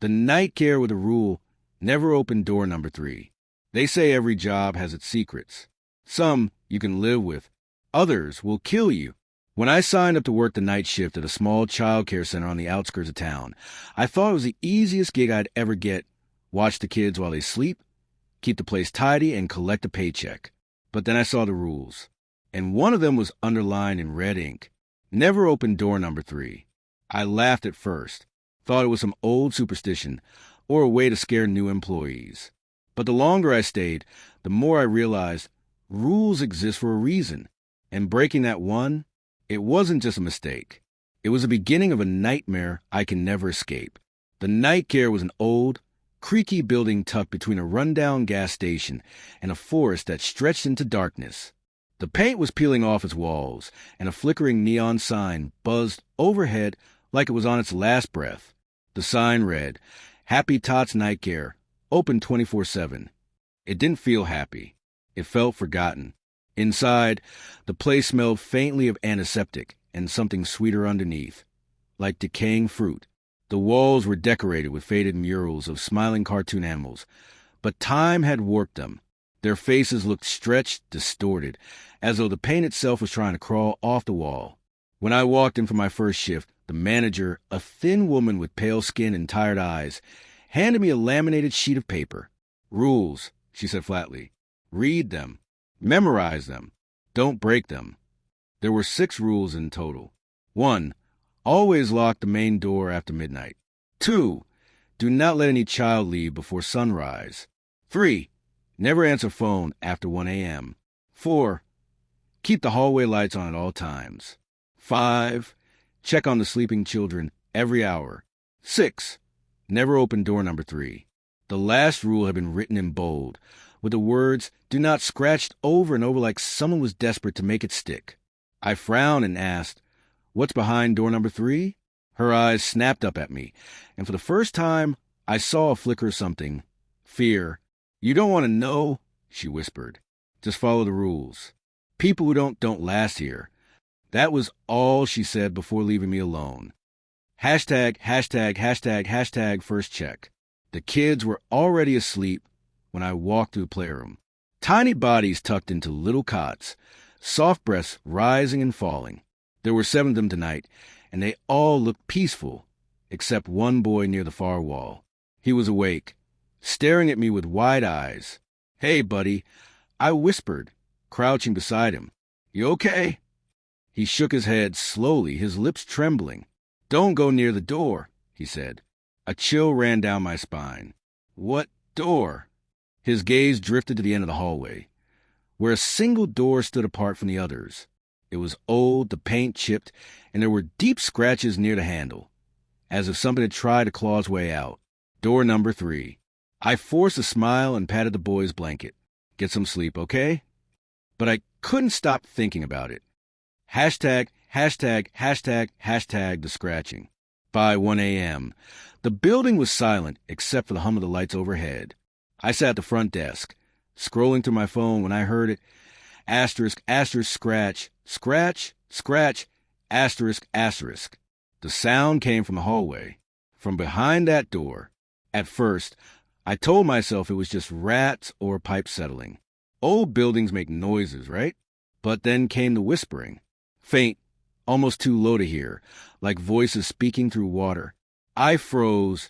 The Nightcare with a rule: never open door number 3. They say every job has its secrets. Some you can live with, others will kill you. When I signed up to work the night shift at a small child care center on the outskirts of town, I thought it was the easiest gig I'd ever get. Watch the kids while they sleep, keep the place tidy, and collect a paycheck. But then I saw the rules, and one of them was underlined in red ink: never open door number 3. I laughed at first, thought it was some old superstition or a way to scare new employees. But the longer I stayed, the more I realized rules exist for a reason, and breaking that one, it wasn't just a mistake. It was the beginning of a nightmare I can never escape. The Nightcare was an old, creaky building tucked between a rundown gas station and a forest that stretched into darkness. The paint was peeling off its walls, and a flickering neon sign buzzed overhead like it was on its last breath. The sign read, "Happy Tots Nightcare, open 24/7. It didn't feel happy. It felt forgotten. Inside, the place smelled faintly of antiseptic and something sweeter underneath, like decaying fruit. The walls were decorated with faded murals of smiling cartoon animals, but time had warped them. Their faces looked stretched, distorted, as though the paint itself was trying to crawl off the wall. When I walked in for my first shift, the manager, a thin woman with pale skin and tired eyes, handed me a laminated sheet of paper. "Rules," she said flatly. "Read them. Memorize them. Don't break them." There were 6 rules in total. 1. Always lock the main door after midnight. 2. Do not let any child leave before sunrise. 3. Never answer phone after 1 a.m. 4. Keep the hallway lights on at all times. 5. Check on the sleeping children every hour. 6. Never open door number 3. The last rule had been written in bold, with the words "do not" scratched over and over like someone was desperate to make it stick. I frowned and asked, "What's behind door number 3? Her eyes snapped up at me, and for the first time, I saw a flicker of something. Fear. "You don't want to know," she whispered. "Just follow the rules. People who don't last here." That was all she said before leaving me alone. Hashtag first check. The kids were already asleep when I walked through the playroom. Tiny bodies tucked into little cots, soft breaths rising and falling. There were 7 of them tonight, and they all looked peaceful, except one boy near the far wall. He was awake, staring at me with wide eyes. "Hey, buddy," I whispered, crouching beside him. "You okay?" He shook his head slowly, his lips trembling. "Don't go near the door," he said. A chill ran down my spine. "What door?" His gaze drifted to the end of the hallway, where a single door stood apart from the others. It was old, the paint chipped, and there were deep scratches near the handle, as if something had tried to claw its way out. Door number 3. I forced a smile and patted the boy's blanket. "Get some sleep, okay?" But I couldn't stop thinking about it. Hashtag the scratching. By 1 a.m., the building was silent except for the hum of the lights overhead. I sat at the front desk, scrolling through my phone when I heard it. Asterisk, scratch, asterisk. The sound came from the hallway, from behind that door. At first, I told myself it was just rats or pipe settling. Old buildings make noises, right? But then came the whispering. Faint, almost too low to hear, like voices speaking through water. I froze,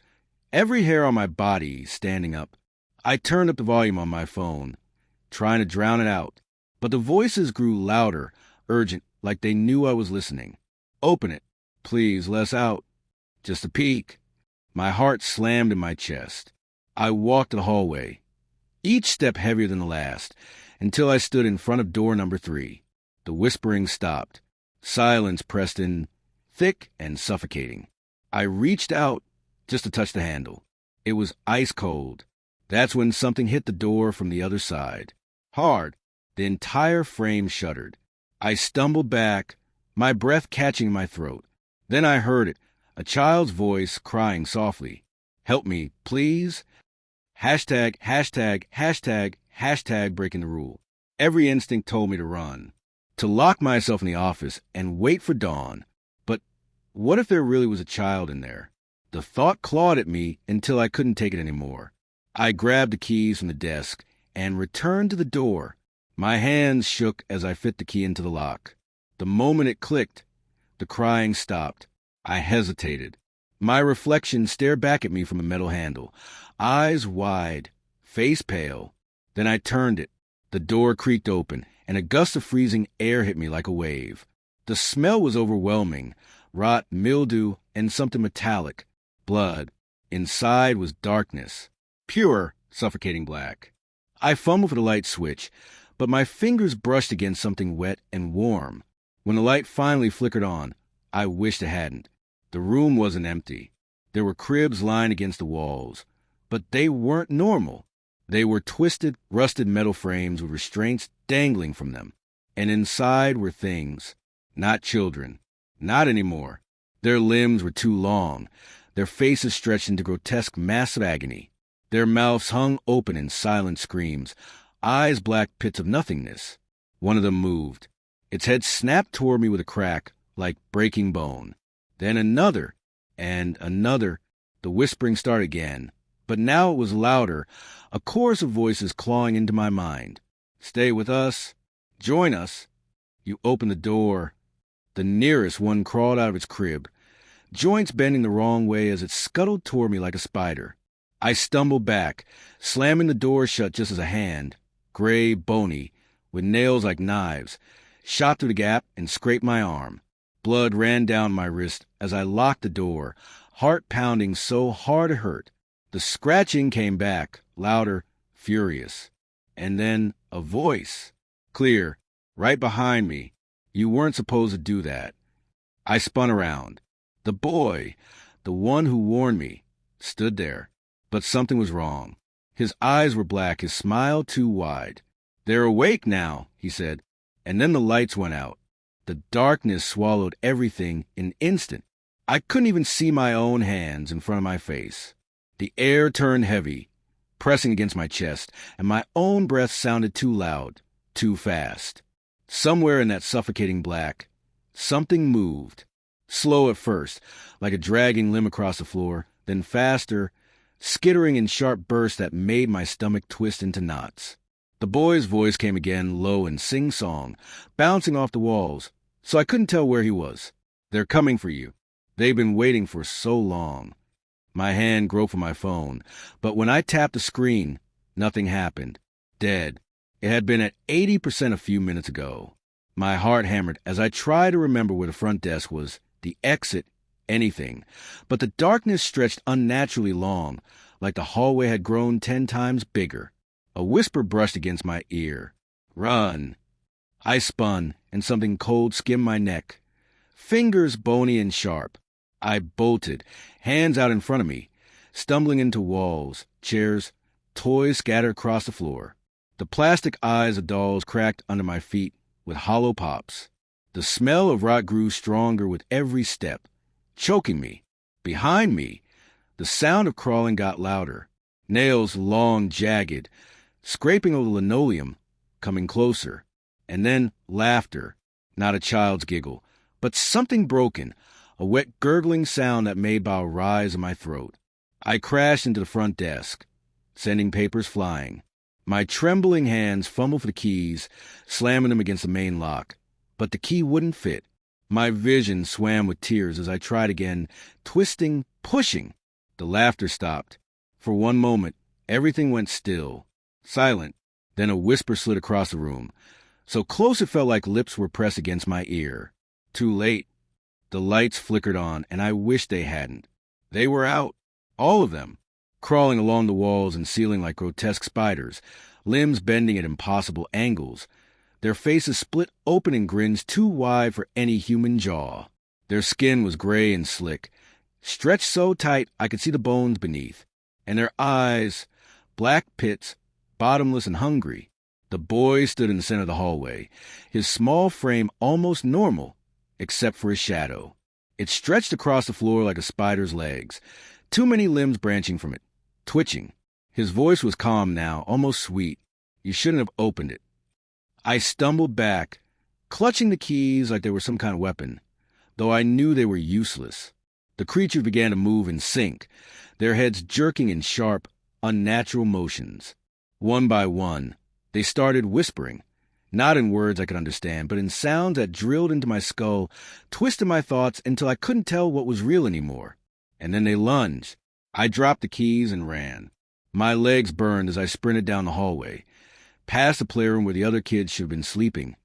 every hair on my body standing up. I turned up the volume on my phone, trying to drown it out. But the voices grew louder, urgent, like they knew I was listening. "Open it. Please, let us out. Just a peek." My heart slammed in my chest. I walked the hallway, each step heavier than the last, until I stood in front of door number 3. The whispering stopped. Silence pressed in, thick and suffocating. I reached out just to touch the handle. It was ice cold. That's when something hit the door from the other side. Hard. The entire frame shuddered. I stumbled back, my breath catching in my throat. Then I heard it, a child's voice crying softly. "Help me, please." Hashtag breaking the rule. Every instinct told me to run, to lock myself in the office and wait for dawn. But what if there really was a child in there? The thought clawed at me until I couldn't take it anymore. I grabbed the keys from the desk and returned to the door. My hands shook as I fit the key into the lock. The moment it clicked, the crying stopped. I hesitated. My reflection stared back at me from a metal handle, eyes wide, face pale. Then I turned it. The door creaked open, and a gust of freezing air hit me like a wave. The smell was overwhelming, rot, mildew, and something metallic. Blood. Inside was darkness. Pure, suffocating black. I fumbled for the light switch, but my fingers brushed against something wet and warm. When the light finally flickered on, I wished it hadn't. The room wasn't empty. There were cribs lying against the walls, but they weren't normal. They were twisted, rusted metal frames with restraints dangling from them. And inside were things. Not children. Not anymore. Their limbs were too long. Their faces stretched into grotesque, massive agony. Their mouths hung open in silent screams, eyes black pits of nothingness. One of them moved. Its head snapped toward me with a crack, like breaking bone. Then another, and another. The whispering started again, but now it was louder, a chorus of voices clawing into my mind. Stay with us. Join us. You open the door. The nearest one crawled out of its crib, joints bending the wrong way as it scuttled toward me like a spider. I stumbled back, slamming the door shut just as a hand, gray, bony, with nails like knives, shot through the gap and scraped my arm. Blood ran down my wrist as I locked the door, heart pounding so hard it hurt. The scratching came back, louder, furious. And then a voice, clear, right behind me. You weren't supposed to do that. I spun around. The boy, the one who warned me, stood there. But something was wrong. His eyes were black, his smile too wide. They're awake now, he said. And then the lights went out. The darkness swallowed everything in an instant. I couldn't even see my own hands in front of my face. The air turned heavy, pressing against my chest, and my own breath sounded too loud, too fast. Somewhere in that suffocating black, something moved. Slow at first, like a dragging limb across the floor, then faster, skittering in sharp bursts that made my stomach twist into knots. The boy's voice came again, low and sing-song, bouncing off the walls, so I couldn't tell where he was. They're coming for you. They've been waiting for so long. My hand groped for my phone, but when I tapped the screen, nothing happened. Dead. It had been at 80% a few minutes ago. My heart hammered as I tried to remember where the front desk was, the exit, anything. But the darkness stretched unnaturally long, like the hallway had grown 10 times bigger. A whisper brushed against my ear. Run. I spun, and something cold skimmed my neck. Fingers bony and sharp. I bolted, hands out in front of me, stumbling into walls, chairs, toys scattered across the floor. The plastic eyes of dolls cracked under my feet with hollow pops. The smell of rot grew stronger with every step, choking me. Behind me, the sound of crawling got louder. Nails long, jagged, scraping over the linoleum, coming closer. And then laughter, not a child's giggle, but something broken, a wet gurgling sound that made bow rise in my throat. I crashed into the front desk, sending papers flying. My trembling hands fumbled for the keys, slamming them against the main lock. But the key wouldn't fit. My vision swam with tears as I tried again, twisting, pushing. The laughter stopped. For one moment, everything went still, silent. Then a whisper slid across the room, so close it felt like lips were pressed against my ear. Too late. The lights flickered on, and I wished they hadn't. They were out, all of them, crawling along the walls and ceiling like grotesque spiders, limbs bending at impossible angles, their faces split open in grins too wide for any human jaw. Their skin was gray and slick, stretched so tight I could see the bones beneath, and their eyes, black pits, bottomless and hungry. The boy stood in the center of the hallway, his small frame almost normal, except for his shadow. It stretched across the floor like a spider's legs, too many limbs branching from it, twitching. His voice was calm now, almost sweet. You shouldn't have opened it. I stumbled back, clutching the keys like they were some kind of weapon, though I knew they were useless. The creatures began to move in sync, their heads jerking in sharp, unnatural motions. One by one, they started whispering, not in words I could understand, but in sounds that drilled into my skull, twisted my thoughts until I couldn't tell what was real anymore. And then they lunged. I dropped the keys and ran. My legs burned as I sprinted down the hallway, past the playroom where the other kids should have been sleeping.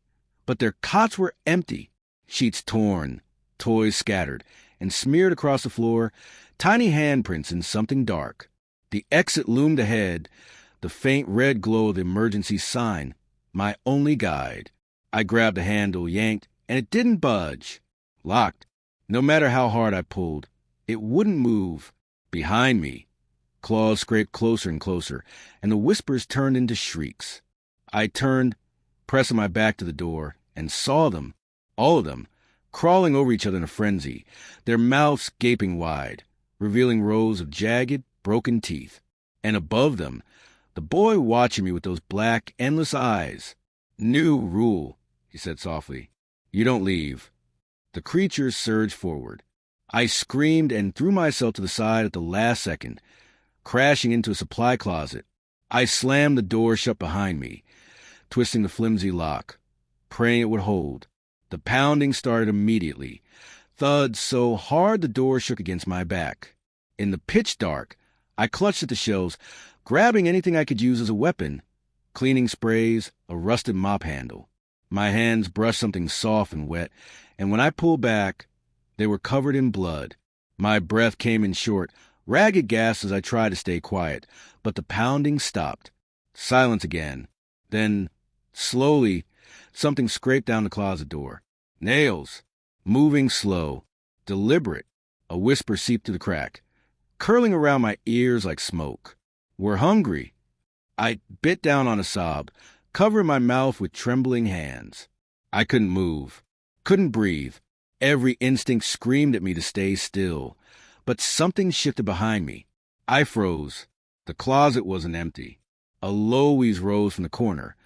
But their cots were empty, sheets torn, toys scattered, and smeared across the floor, tiny handprints in something dark. The exit loomed ahead, the faint red glow of the emergency sign, my only guide. I grabbed the handle, yanked, and it didn't budge. Locked. No matter how hard I pulled, it wouldn't move. Behind me, claws scraped closer and closer, and the whispers turned into shrieks. I turned, pressing my back to the door, and saw them, all of them, crawling over each other in a frenzy, their mouths gaping wide, revealing rows of jagged, broken teeth. And above them, the boy watching me with those black, endless eyes. "New rule," he said softly. "You don't leave." The creatures surged forward. I screamed and threw myself to the side at the last second, crashing into a supply closet. I slammed the door shut behind me, twisting the flimsy lock, praying it would hold. The pounding started immediately. Thuds so hard the door shook against my back. In the pitch dark, I clutched at the shelves, grabbing anything I could use as a weapon. Cleaning sprays, a rusted mop handle. My hands brushed something soft and wet, and when I pulled back, they were covered in blood. My breath came in short, ragged gasps as I tried to stay quiet, but the pounding stopped. Silence again. Then, slowly, something scraped down the closet door. Nails. Moving slow. Deliberate. A whisper seeped through the crack, curling around my ears like smoke. "We're hungry." I bit down on a sob, covering my mouth with trembling hands. I couldn't move. Couldn't breathe. Every instinct screamed at me to stay still. But something shifted behind me. I froze. The closet wasn't empty. A low wheeze rose from the corner,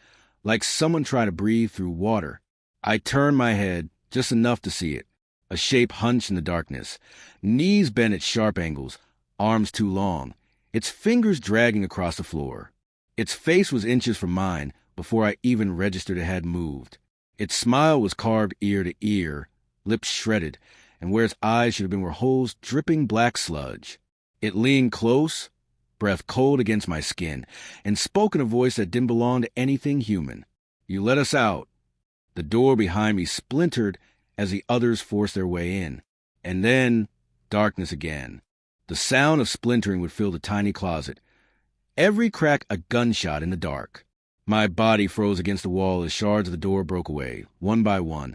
like someone trying to breathe through water. I turned my head, just enough to see it. A shape hunched in the darkness, knees bent at sharp angles, arms too long, its fingers dragging across the floor. Its face was inches from mine before I even registered it had moved. Its smile was carved ear to ear, lips shredded, and where its eyes should have been were holes dripping black sludge. It leaned close, breath cold against my skin, and spoke in a voice that didn't belong to anything human. "You let us out." The door behind me splintered as the others forced their way in. And then, darkness again. The sound of splintering would fill the tiny closet. Every crack a gunshot in the dark. My body froze against the wall as shards of the door broke away, one by one,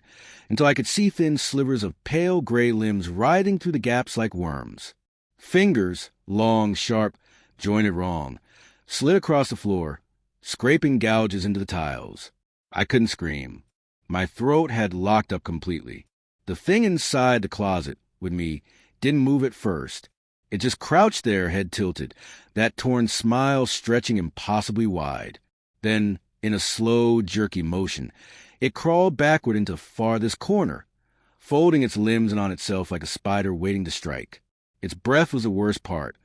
until I could see thin slivers of pale gray limbs writhing through the gaps like worms. Fingers, long, sharp, jointed wrong, slid across the floor, scraping gouges into the tiles. I couldn't scream. My throat had locked up completely. The thing inside the closet, with me, didn't move at first. It just crouched there, head tilted, that torn smile stretching impossibly wide. Then, in a slow, jerky motion, it crawled backward into the farthest corner, folding its limbs in on itself like a spider waiting to strike. Its breath was the worst part,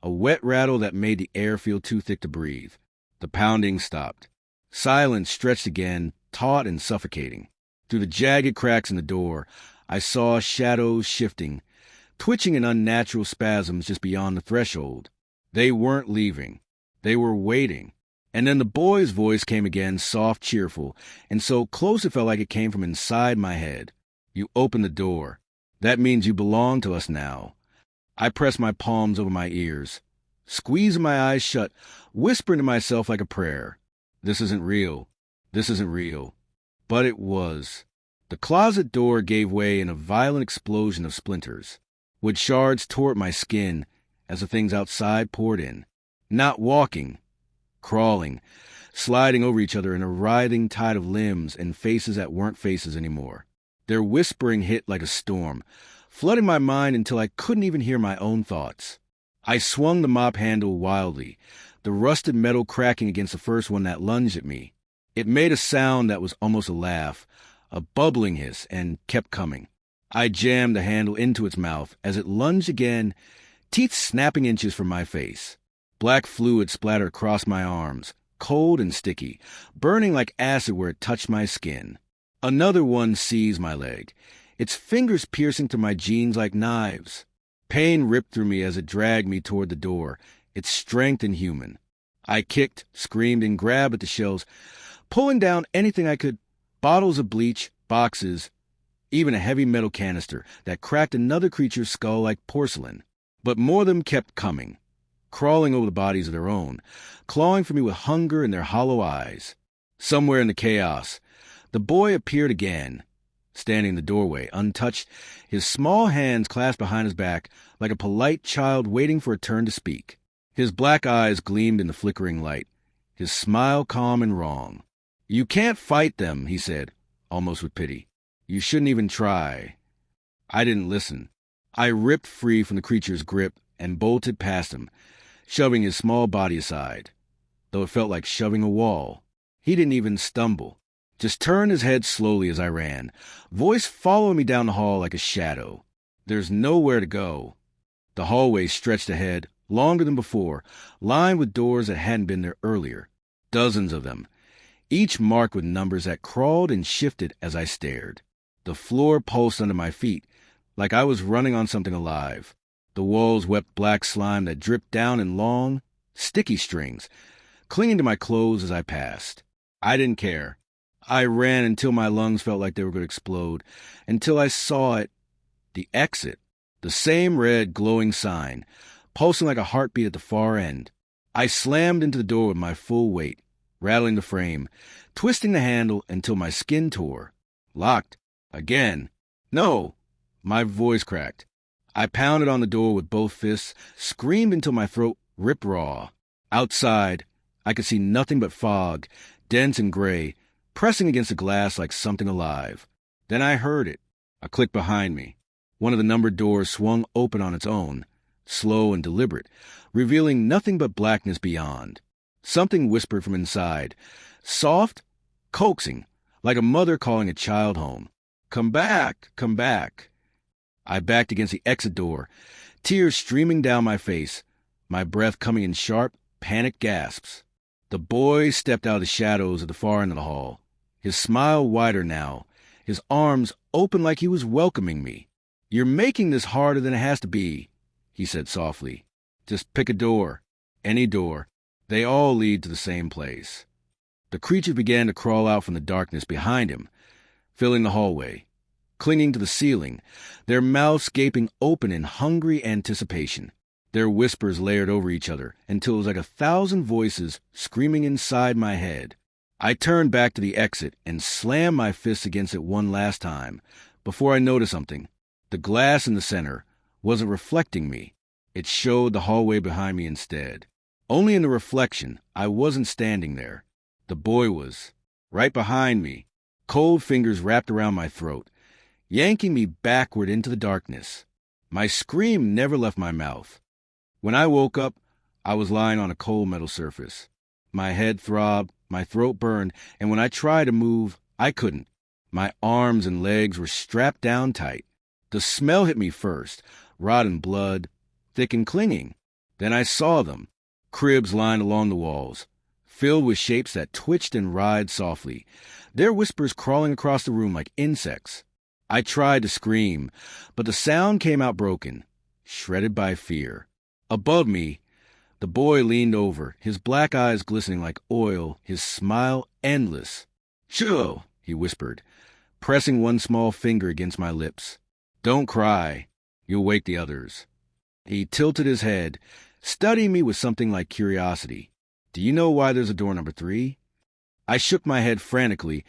a wet rattle that made the air feel too thick to breathe. The pounding stopped. Silence stretched again, taut and suffocating. Through the jagged cracks in the door, I saw shadows shifting, twitching in unnatural spasms just beyond the threshold. They weren't leaving. They were waiting. And then the boy's voice came again, soft, cheerful, and so close it felt like it came from inside my head. "You opened the door. That means you belong to us now." I pressed my palms over my ears, squeezing my eyes shut, whispering to myself like a prayer. This isn't real. This isn't real. But it was. The closet door gave way in a violent explosion of splinters. Wood shards tore at my skin as the things outside poured in. Not walking, crawling, sliding over each other in a writhing tide of limbs and faces that weren't faces anymore. Their whispering hit like a storm, flooding my mind until I couldn't even hear my own thoughts. I swung the mop handle wildly, the rusted metal cracking against the first one that lunged at me. It made a sound that was almost a laugh, a bubbling hiss, and kept coming. I jammed the handle into its mouth as it lunged again, teeth snapping inches from my face. Black fluid splattered across my arms, cold and sticky, burning like acid where it touched my skin. Another one seized my leg, its fingers piercing through my jeans like knives. Pain ripped through me as it dragged me toward the door, its strength inhuman. I kicked, screamed, and grabbed at the shelves, pulling down anything I could, bottles of bleach, boxes, even a heavy metal canister that cracked another creature's skull like porcelain. But more of them kept coming, crawling over the bodies of their own, clawing for me with hunger in their hollow eyes. Somewhere in the chaos, the boy appeared again, standing in the doorway, untouched, his small hands clasped behind his back like a polite child waiting for a turn to speak. His black eyes gleamed in the flickering light, his smile calm and wrong. "You can't fight them," he said, almost with pity. "You shouldn't even try." I didn't listen. I ripped free from the creature's grip and bolted past him, shoving his small body aside, though it felt like shoving a wall. He didn't even stumble, just turned his head slowly as I ran, voice following me down the hall like a shadow. There's nowhere to go. The hallway stretched ahead, longer than before, lined with doors that hadn't been there earlier, dozens of them, each marked with numbers that crawled and shifted as I stared. The floor pulsed under my feet, like I was running on something alive. The walls wept black slime that dripped down in long, sticky strings, clinging to my clothes as I passed. I didn't care. I ran until my lungs felt like they were going to explode, until I saw it, the exit, the same red glowing sign, pulsing like a heartbeat at the far end. I slammed into the door with my full weight, rattling the frame, twisting the handle until my skin tore. Locked. Again. No. My voice cracked. I pounded on the door with both fists, screamed until my throat ripped raw. Outside, I could see nothing but fog, dense and gray, pressing against the glass like something alive. Then I heard it, a click behind me. One of the numbered doors swung open on its own, slow and deliberate, revealing nothing but blackness beyond. Something whispered from inside, soft, coaxing, like a mother calling a child home. "Come back, come back." I backed against the exit door, tears streaming down my face, my breath coming in sharp, panicked gasps. The boy stepped out of the shadows at the far end of the hall, his smile wider now, his arms open like he was welcoming me. "You're making this harder than it has to be," he said softly. "Just pick a door, any door. They all lead to the same place." The creature began to crawl out from the darkness behind him, filling the hallway, clinging to the ceiling, their mouths gaping open in hungry anticipation, their whispers layered over each other until it was like 1,000 voices screaming inside my head. I turned back to the exit and slammed my fists against it one last time, before I noticed something. The glass in the center wasn't reflecting me. It showed the hallway behind me instead. Only in the reflection, I wasn't standing there. The boy was, right behind me, cold fingers wrapped around my throat, yanking me backward into the darkness. My scream never left my mouth. When I woke up, I was lying on a cold metal surface. My head throbbed, my throat burned, and when I tried to move, I couldn't. My arms and legs were strapped down tight. The smell hit me first, rotten blood, thick and clinging. Then I saw them, cribs lined along the walls, filled with shapes that twitched and writhed softly, their whispers crawling across the room like insects. I tried to scream, but the sound came out broken, shredded by fear. Above me, the boy leaned over, his black eyes glistening like oil, his smile endless. "Chill," he whispered, pressing one small finger against my lips. "Don't cry. You'll wake the others." He tilted his head, studying me with something like curiosity. "Do you know why there's a door number 3? I shook my head frantically,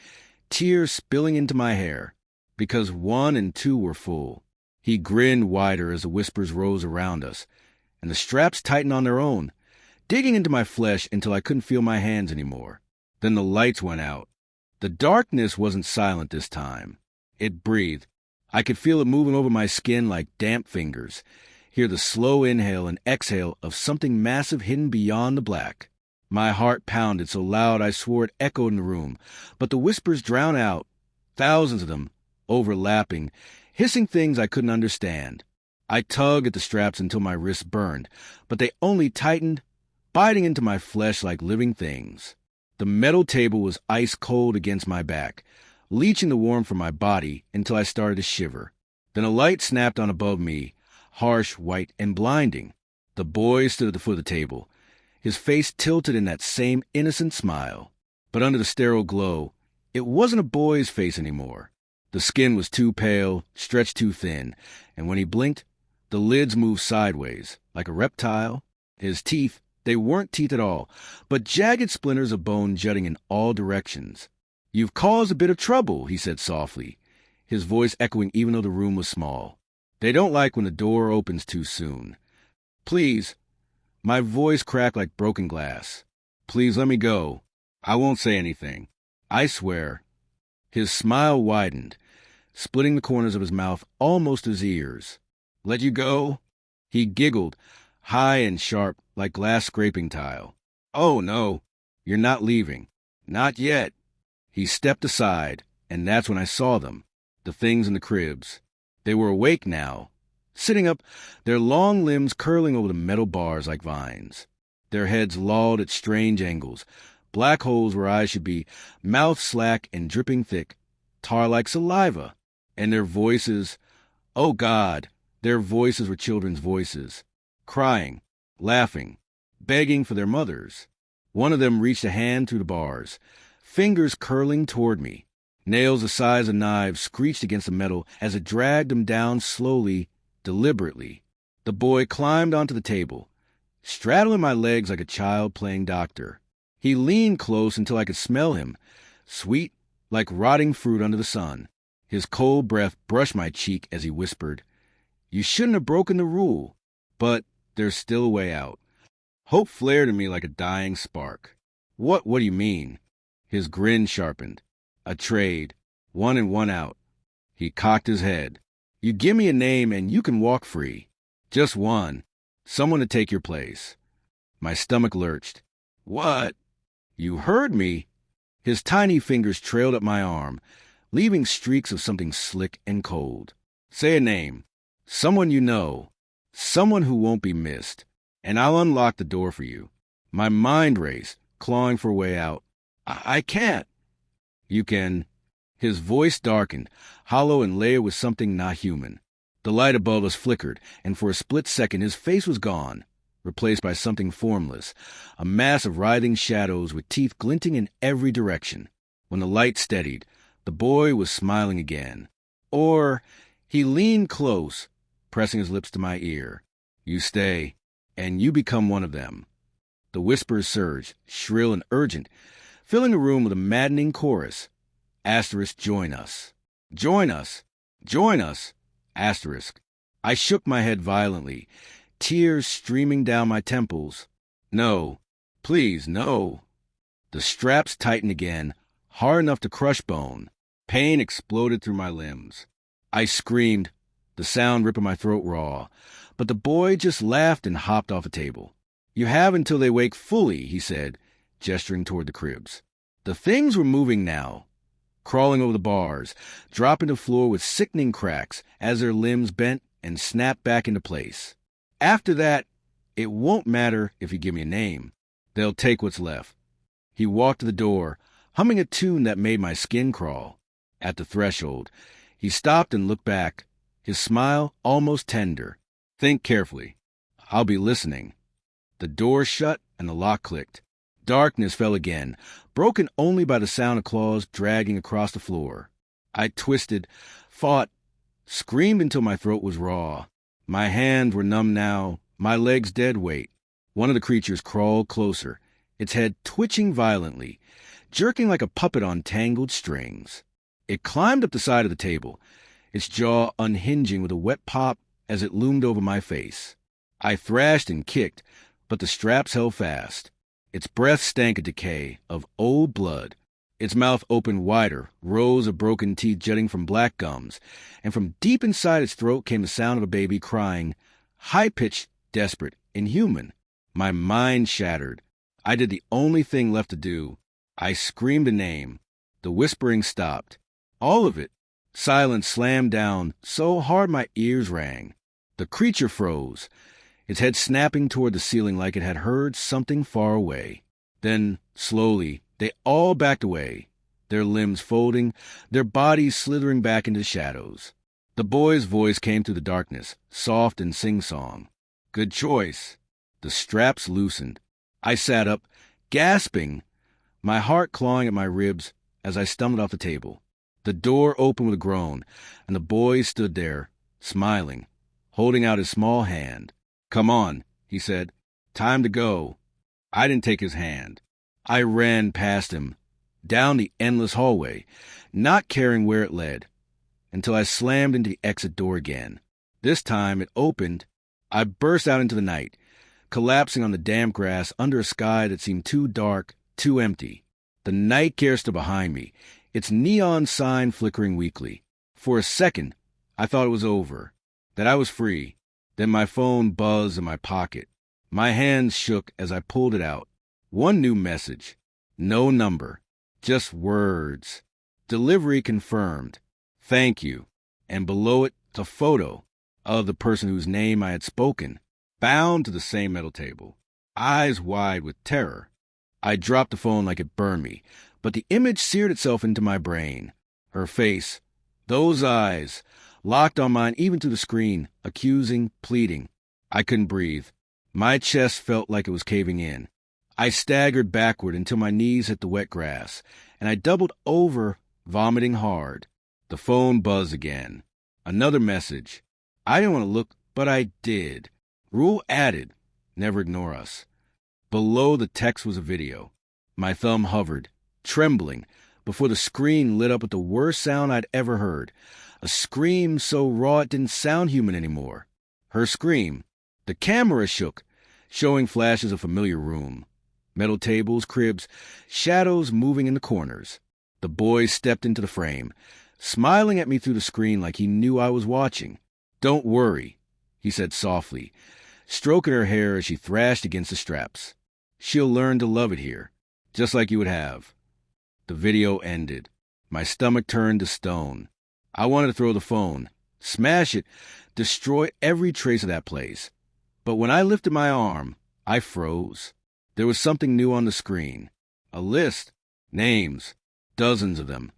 tears spilling into my hair. "Because 1 and 2 were full." He grinned wider as the whispers rose around us, and the straps tightened on their own, digging into my flesh until I couldn't feel my hands anymore. Then the lights went out. The darkness wasn't silent this time. It breathed. I could feel it moving over my skin like damp fingers, hear the slow inhale and exhale of something massive hidden beyond the black. My heart pounded so loud I swore it echoed in the room, but the whispers drowned out, thousands of them, overlapping, hissing things I couldn't understand. I tugged at the straps until my wrists burned, but they only tightened, biting into my flesh like living things. The metal table was ice cold against my back, leaching the warmth from my body until I started to shiver. Then a light snapped on above me, harsh, white, and blinding. The boy stood at the foot of the table, his face tilted in that same innocent smile. But under the sterile glow, it wasn't a boy's face anymore. The skin was too pale, stretched too thin, and when he blinked, the lids moved sideways, like a reptile. His teeth, they weren't teeth at all, but jagged splinters of bone jutting in all directions. "You've caused a bit of trouble," he said softly, his voice echoing even though the room was small. "They don't like when the door opens too soon. Please," my voice cracked like broken glass. "Please let me go. I won't say anything. I swear." His smile widened, splitting the corners of his mouth almost to his ears. "Let you go?" He giggled, high and sharp, like glass scraping tile. "Oh, no, you're not leaving. Not yet." He stepped aside, and that's when I saw them, the things in the cribs. They were awake now, sitting up, their long limbs curling over the metal bars like vines, their heads lolled at strange angles, black holes where eyes should be, mouth slack and dripping thick, tar like saliva, and their voices, oh God, their voices were children's voices, crying, laughing, begging for their mothers. One of them reached a hand through the bars, fingers curling toward me. Nails the size of knives screeched against the metal as it dragged him down slowly, deliberately. The boy climbed onto the table, straddling my legs like a child playing doctor. He leaned close until I could smell him, sweet like rotting fruit under the sun. His cold breath brushed my cheek as he whispered, "You shouldn't have broken the rule, but there's still a way out." Hope flared in me like a dying spark. What do you mean?" His grin sharpened. "A trade, 1 in, 1 out." He cocked his head. "You give me a name and you can walk free. Just one. Someone to take your place." My stomach lurched. "What?" "You heard me." His tiny fingers trailed up my arm, leaving streaks of something slick and cold. "Say a name. Someone you know. Someone who won't be missed. And I'll unlock the door for you." My mind raced, clawing for a way out. I can't." "You can." His voice darkened, hollow and layered with something not human. The light above us flickered, and for a split second his face was gone, replaced by something formless, a mass of writhing shadows with teeth glinting in every direction. When the light steadied, the boy was smiling again. Or he leaned close, pressing his lips to my ear. "You stay, and you become one of them." The whispers surged, shrill and urgent, filling the room with a maddening chorus. Asterisk, join us. Join us. Join us. Asterisk. I shook my head violently, tears streaming down my temples. "No. Please, no." The straps tightened again, hard enough to crush bone. Pain exploded through my limbs. I screamed, the sound ripping my throat raw, but the boy just laughed and hopped off a table. "You have until they wake fully," he said, gesturing toward the cribs. The things were moving now, crawling over the bars, dropping to the floor with sickening cracks as their limbs bent and snapped back into place. "After that, it won't matter if you give me a name. They'll take what's left." He walked to the door, humming a tune that made my skin crawl. At the threshold, he stopped and looked back, his smile almost tender. "Think carefully. I'll be listening." The door shut and the lock clicked. Darkness fell again, broken only by the sound of claws dragging across the floor. I twisted, fought, screamed until my throat was raw. My hands were numb now, my legs dead weight. One of the creatures crawled closer, its head twitching violently, jerking like a puppet on tangled strings. It climbed up the side of the table, its jaw unhinging with a wet pop as it loomed over my face. I thrashed and kicked, but the straps held fast. Its breath stank of decay, of old blood. Its mouth opened wider, rows of broken teeth jutting from black gums, and from deep inside its throat came the sound of a baby crying, high-pitched, desperate, inhuman. My mind shattered. I did the only thing left to do. I screamed a name. The whispering stopped. All of it. Silence slammed down so hard my ears rang. The creature froze, its head snapping toward the ceiling like it had heard something far away. Then, slowly, they all backed away, their limbs folding, their bodies slithering back into the shadows. The boy's voice came through the darkness, soft and sing-song. "Good choice." The straps loosened. I sat up, gasping, my heart clawing at my ribs as I stumbled off the table. The door opened with a groan, and the boy stood there, smiling, holding out his small hand. "Come on," he said. "Time to go." I didn't take his hand. I ran past him, down the endless hallway, not caring where it led, until I slammed into the exit door again. This time it opened. I burst out into the night, collapsing on the damp grass under a sky that seemed too dark, too empty. The Nightcare stood behind me, its neon sign flickering weakly. For a second, I thought it was over, that I was free. Then my phone buzzed in my pocket. My hands shook as I pulled it out. One new message. No number. Just words. Delivery confirmed. Thank you. And below it, a photo of the person whose name I had spoken, bound to the same metal table, eyes wide with terror. I dropped the phone like it burned me, but the image seared itself into my brain. Her face, those eyes, locked on mine even through the screen, accusing, pleading. I couldn't breathe. My chest felt like it was caving in. I staggered backward until my knees hit the wet grass, and I doubled over, vomiting hard. The phone buzzed again. Another message. I didn't want to look, but I did. Rule added. Never ignore us. Below the text was a video. My thumb hovered, trembling, before the screen lit up with the worst sound I'd ever heard. A scream so raw it didn't sound human anymore. Her scream. The camera shook, showing flashes of a familiar room. Metal tables, cribs, shadows moving in the corners. The boy stepped into the frame, smiling at me through the screen like he knew I was watching. "Don't worry," he said softly, stroking her hair as she thrashed against the straps. "She'll learn to love it here, just like you would have." The video ended. My stomach turned to stone. I wanted to throw the phone, smash it, destroy every trace of that place. But when I lifted my arm, I froze. There was something new on the screen. A list. Names. Dozens of them.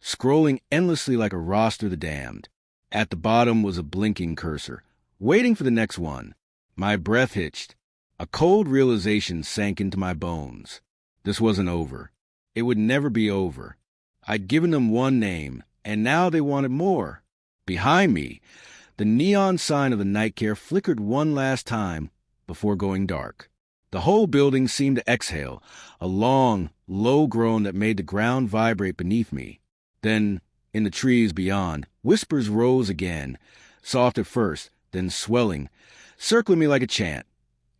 Scrolling endlessly like a roster of the damned. At the bottom was a blinking cursor, waiting for the next one. My breath hitched. A cold realization sank into my bones. This wasn't over. It would never be over. I'd given them one name, and now they wanted more. Behind me, the neon sign of the Nightcare flickered one last time before going dark. The whole building seemed to exhale, a long, low groan that made the ground vibrate beneath me. Then, in the trees beyond, whispers rose again, soft at first, then swelling, circling me like a chant.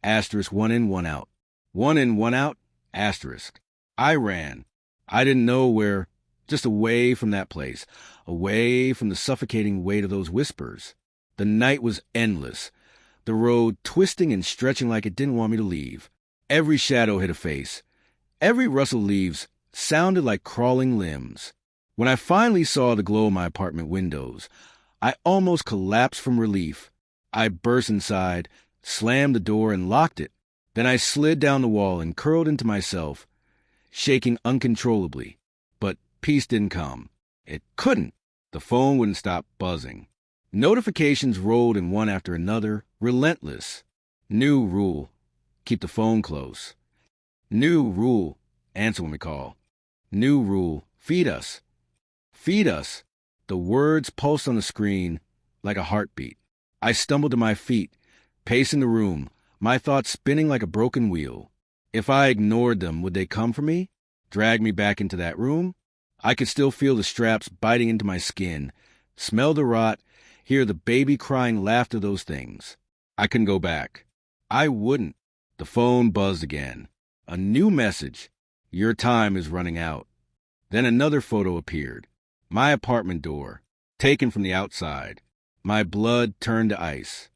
Asterisk, one in, one out. One in, one out, asterisk. I ran. I didn't know where, just away from that place, away from the suffocating weight of those whispers. The night was endless, the road twisting and stretching like it didn't want me to leave. Every shadow hid a face. Every rustle of leaves sounded like crawling limbs. When I finally saw the glow of my apartment windows, I almost collapsed from relief. I burst inside, slammed the door, and locked it. Then I slid down the wall and curled into myself, shaking uncontrollably. But peace didn't come. It couldn't. The phone wouldn't stop buzzing. Notifications rolled in one after another, relentless. New rule. Keep the phone close. New rule. Answer when we call. New rule. Feed us. Feed us. The words pulsed on the screen like a heartbeat. I stumbled to my feet, pacing the room, my thoughts spinning like a broken wheel. If I ignored them, would they come for me? Drag me back into that room? I could still feel the straps biting into my skin, smell the rot, hear the baby-crying laughter of those things. I couldn't go back. I wouldn't. The phone buzzed again. A new message. Your time is running out. Then another photo appeared. My apartment door, taken from the outside. My blood turned to ice.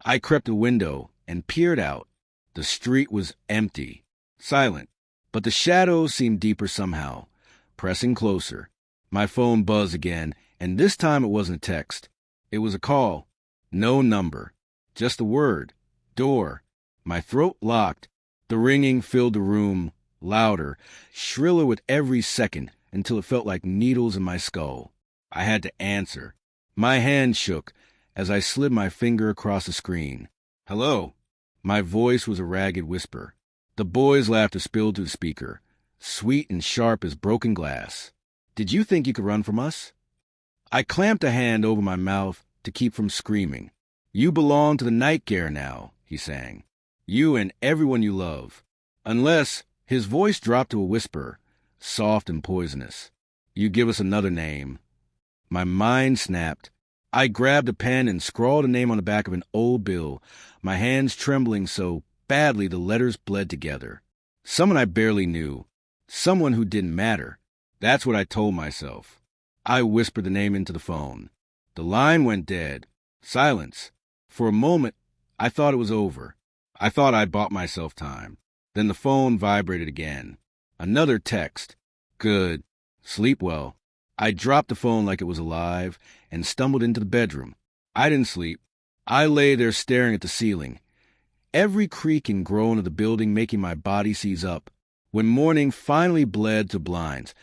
I crept to the window and peered out. The street was empty, silent, but the shadows seemed deeper somehow, pressing closer. My phone buzzed again, And this time it wasn't a text. It was a call. No number. Just the word. Door. My throat locked. The ringing filled the room, louder, shriller with every second, until it felt like needles in my skull. I had to answer. My hand shook as I slid my finger across the screen. Hello. My voice was a ragged whisper. The boys' laughter spilled through the speaker, sweet and sharp as broken glass. Did you think you could run from us? I clamped a hand over my mouth to keep from screaming. You belong to the Nightcare now, he sang. You and everyone you love. Unless, his voice dropped to a whisper, soft and poisonous. You give us another name. My mind snapped. I grabbed a pen and scrawled a name on the back of an old bill, my hands trembling so badly the letters bled together. Someone I barely knew. Someone who didn't matter. That's what I told myself. I whispered the name into the phone. The line went dead. Silence. For a moment, I thought it was over. I thought I'd bought myself time. Then the phone vibrated again. Another text. Good. Sleep well. I dropped the phone like it was alive and stumbled into the bedroom. I didn't sleep. I lay there staring at the ceiling, every creak and groan of the building making my body seize up. When morning finally bled to blinds,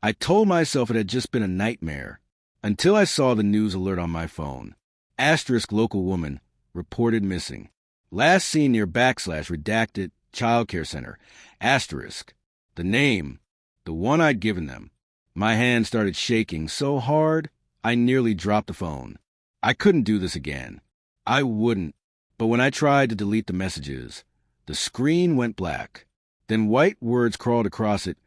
I told myself it had just been a nightmare, until I saw the news alert on my phone. Asterisk local woman reported missing. Last seen near / redacted childcare center. Asterisk. The name. The one I'd given them. My hand started shaking so hard, I nearly dropped the phone. I couldn't do this again. I wouldn't. But when I tried to delete the messages, the screen went black. Then white words crawled across it,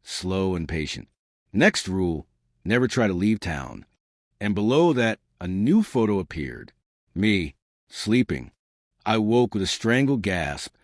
slow and patient. Next rule, never try to leave town. And below that, a new photo appeared. Me, sleeping. I woke with a strangled gasp,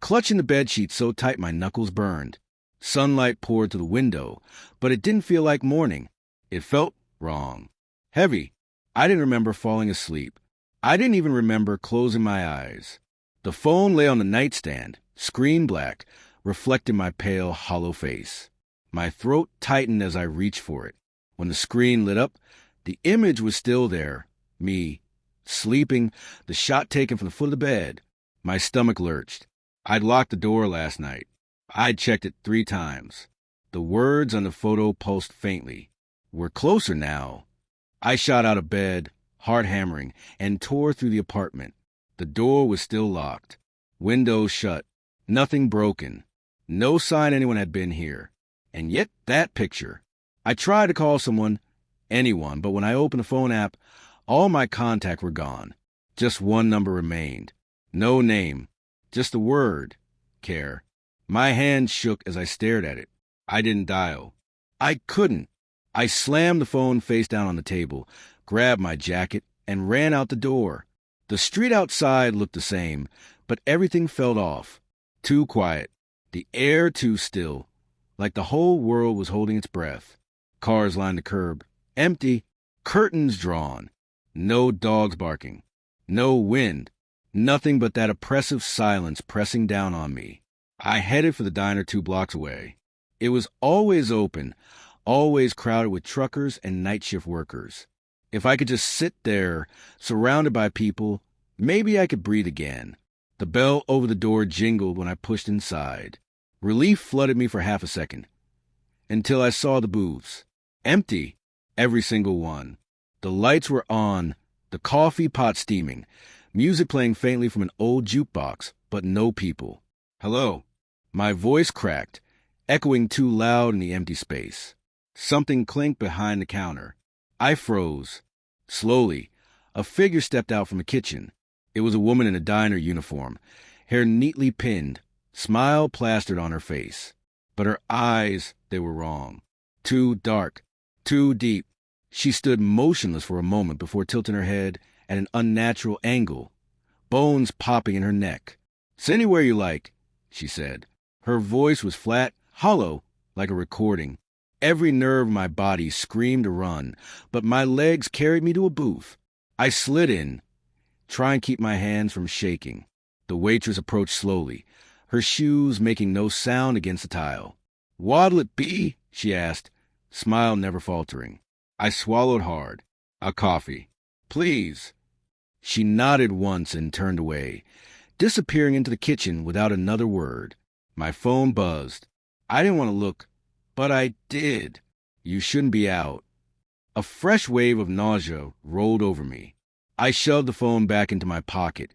clutching the bedsheet so tight my knuckles burned. Sunlight poured through the window, but it didn't feel like morning. It felt wrong. Heavy. I didn't remember falling asleep. I didn't even remember closing my eyes. The phone lay on the nightstand, screen black, reflecting my pale, hollow face. My throat tightened as I reached for it. When the screen lit up, the image was still there. Me, sleeping, the shot taken from the foot of the bed. My stomach lurched. I'd locked the door last night. I'd checked it 3 times. The words on the photo pulsed faintly. We're closer now. I shot out of bed, heart hammering, and tore through the apartment. The door was still locked. Windows shut. Nothing broken. No sign anyone had been here. And yet that picture. I tried to call someone, anyone, but when I opened the phone app, all my contacts were gone. Just one number remained. No name. Just the word. Care. My hand shook as I stared at it. I didn't dial. I couldn't. I slammed the phone face down on the table, grabbed my jacket, and ran out the door. The street outside looked the same, but everything felt off. Too quiet. The air too still, like the whole world was holding its breath. Cars lined the curb. Empty. Curtains drawn. No dogs barking. No wind. Nothing but that oppressive silence pressing down on me. I headed for the diner 2 blocks away. It was always open, always crowded with truckers and night shift workers. If I could just sit there, surrounded by people, maybe I could breathe again. The bell over the door jingled when I pushed inside. Relief flooded me for half a second, until I saw the booths. Empty, every single one. The lights were on, the coffee pot steaming, music playing faintly from an old jukebox, but no people. Hello. My voice cracked, echoing too loud in the empty space. Something clinked behind the counter. I froze. Slowly, a figure stepped out from the kitchen. It was a woman in a diner uniform, hair neatly pinned, smile plastered on her face. But her eyes, they were wrong. Too dark, too deep. She stood motionless for a moment before tilting her head at an unnatural angle, bones popping in her neck. "Sit anywhere you like," she said. Her voice was flat, hollow, like a recording. Every nerve in my body screamed to run, but my legs carried me to a booth. I slid in, trying to keep my hands from shaking. The waitress approached slowly, her shoes making no sound against the tile. "What'll it be?" she asked, smile never faltering. I swallowed hard. A coffee. Please. She nodded once and turned away, disappearing into the kitchen without another word. My phone buzzed. I didn't want to look, but I did. You shouldn't be out. A fresh wave of nausea rolled over me. I shoved the phone back into my pocket,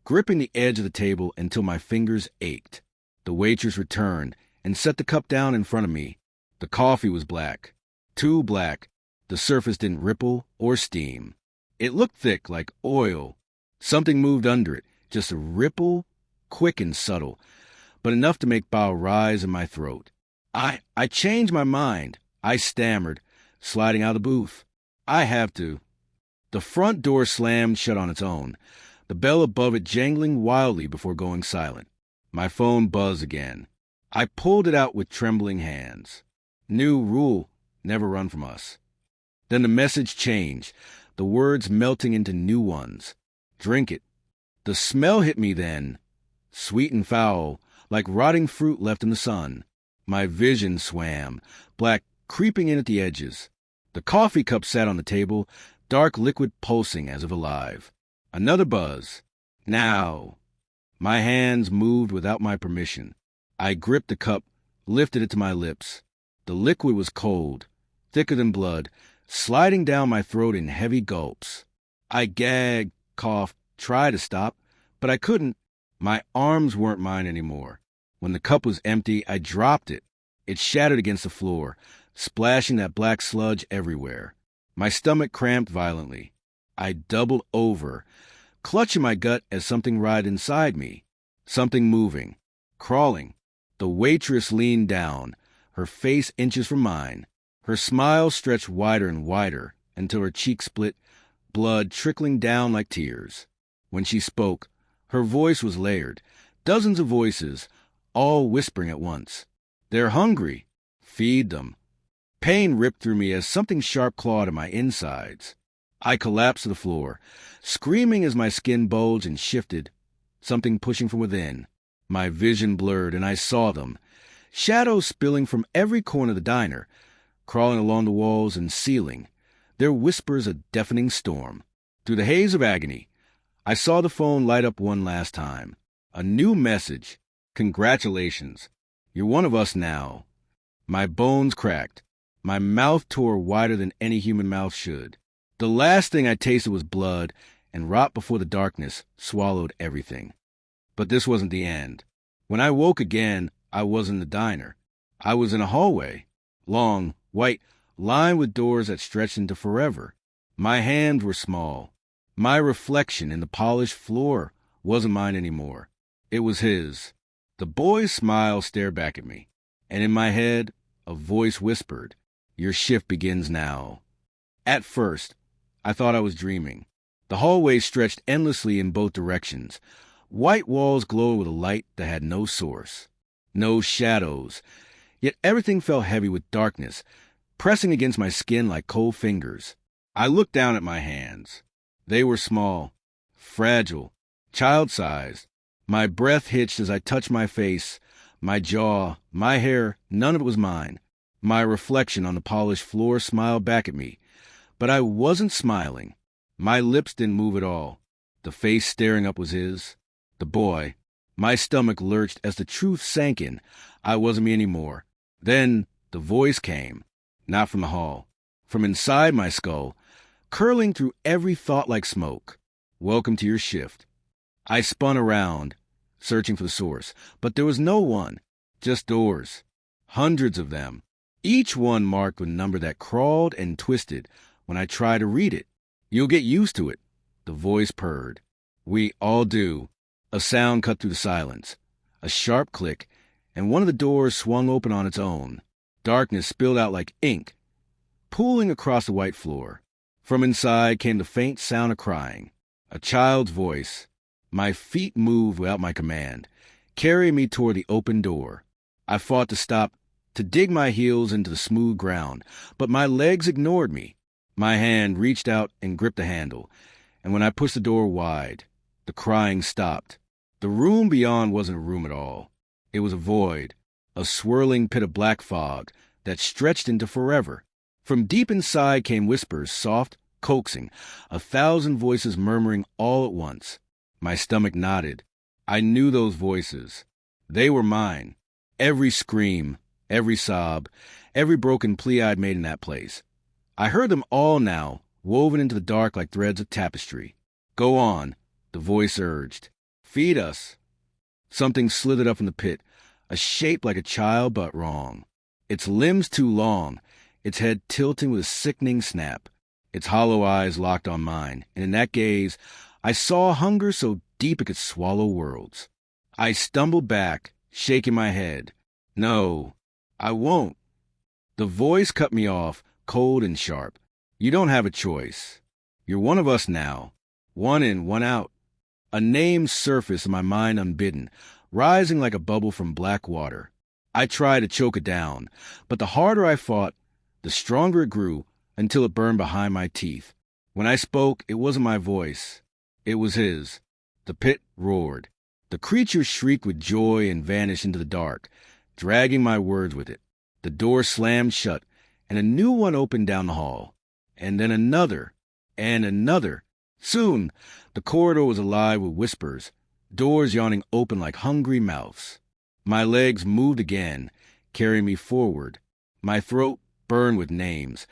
gripping the edge of the table until my fingers ached. The waitress returned and set the cup down in front of me. The coffee was black. Too black. The surface didn't ripple or steam. It looked thick like oil. Something moved under it, just a ripple, quick and subtle, but enough to make bile rise in my throat. I changed my mind. I stammered, sliding out of the booth. I have to. The front door slammed shut on its own, the bell above it jangling wildly before going silent. My phone buzzed again. I pulled it out with trembling hands. New rule, never run from us. Then the message changed, the words melting into new ones. Drink it. The smell hit me then, sweet and foul, like rotting fruit left in the sun. My vision swam, black creeping in at the edges. The coffee cup sat on the table, dark liquid pulsing as if alive. Another buzz. Now. My hands moved without my permission. I gripped the cup, lifted it to my lips. The liquid was cold, thicker than blood, sliding down my throat in heavy gulps. I gagged, coughed, tried to stop, but I couldn't. My arms weren't mine anymore. When the cup was empty, I dropped it. It shattered against the floor, splashing that black sludge everywhere. My stomach cramped violently. I doubled over, clutching my gut as something writhed inside me. Something moving, crawling. The waitress leaned down, her face inches from mine. Her smile stretched wider and wider until her cheeks split, blood trickling down like tears. When she spoke, her voice was layered, dozens of voices, all whispering at once. They're hungry. Feed them. Pain ripped through me as something sharp clawed at my insides. I collapsed to the floor, screaming as my skin bulged and shifted, something pushing from within. My vision blurred, and I saw them, shadows spilling from every corner of the diner, crawling along the walls and ceiling, their whispers a deafening storm. Through the haze of agony, I saw the phone light up one last time. A new message. Congratulations. You're one of us now. My bones cracked. My mouth tore wider than any human mouth should. The last thing I tasted was blood, and rot before the darkness swallowed everything. But this wasn't the end. When I woke again, I wasn't in the diner. I was in a hallway, long, white, lined with doors that stretched into forever. My hands were small. My reflection in the polished floor wasn't mine anymore. It was his. The boy's smile stared back at me, and in my head, a voice whispered, "Your shift begins now." At first, I thought I was dreaming. The hallway stretched endlessly in both directions. White walls glowed with a light that had no source, no shadows, yet everything felt heavy with darkness, pressing against my skin like cold fingers. I looked down at my hands. They were small, fragile, child-sized. My breath hitched as I touched my face, my jaw, my hair, none of it was mine. My reflection on the polished floor smiled back at me, but I wasn't smiling. My lips didn't move at all. The face staring up was his. The boy. My stomach lurched as the truth sank in. I wasn't me anymore. Then the voice came, not from the hall, from inside my skull, curling through every thought like smoke. "Welcome to your shift." I spun around, searching for the source, but there was no one, just doors, hundreds of them, each one marked with a number that crawled and twisted when I tried to read it. "You'll get used to it," the voice purred. "We all do." A sound cut through the silence, a sharp click, and one of the doors swung open on its own. Darkness spilled out like ink, pooling across the white floor. From inside came the faint sound of crying, a child's voice. My feet moved without my command, carrying me toward the open door. I fought to stop, to dig my heels into the smooth ground, but my legs ignored me. My hand reached out and gripped the handle, and when I pushed the door wide, the crying stopped. The room beyond wasn't a room at all. It was a void, a swirling pit of black fog that stretched into forever. From deep inside came whispers, soft, coaxing, 1,000 voices murmuring all at once. My stomach knotted. I knew those voices. They were mine. Every scream, every sob, every broken plea I'd made in that place. I heard them all now, woven into the dark like threads of tapestry. Go on, the voice urged. Feed us. Something slithered up from the pit, a shape like a child but wrong. Its limbs too long, its head tilting with a sickening snap. Its hollow eyes locked on mine, and in that gaze, I saw hunger so deep it could swallow worlds. I stumbled back, shaking my head. No, I won't. The voice cut me off, cold and sharp. You don't have a choice. You're one of us now. One in, one out. A name surfaced in my mind unbidden, rising like a bubble from black water. I tried to choke it down, but the harder I fought, the stronger it grew until it burned behind my teeth. When I spoke, it wasn't my voice. It was his. The pit roared. The creature shrieked with joy and vanished into the dark, dragging my words with it. The door slammed shut, and a new one opened down the hall. And then another, and another. Soon, the corridor was alive with whispers, doors yawning open like hungry mouths. My legs moved again, carrying me forward. My throat burned with names.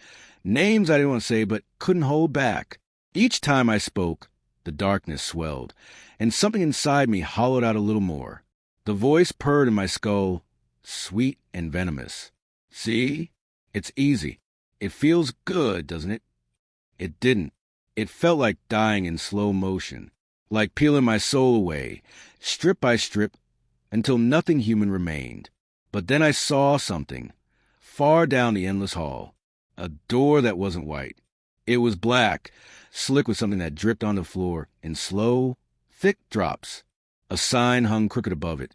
Names I didn't want to say but couldn't hold back. Each time I spoke, the darkness swelled, and something inside me hollowed out a little more. The voice purred in my skull, sweet and venomous. See? It's easy. It feels good, doesn't it? It didn't. It felt like dying in slow motion, like peeling my soul away, strip by strip, until nothing human remained. But then I saw something, far down the endless hall, a door that wasn't white. It was black, slick with something that dripped on the floor in slow, thick drops. A sign hung crooked above it,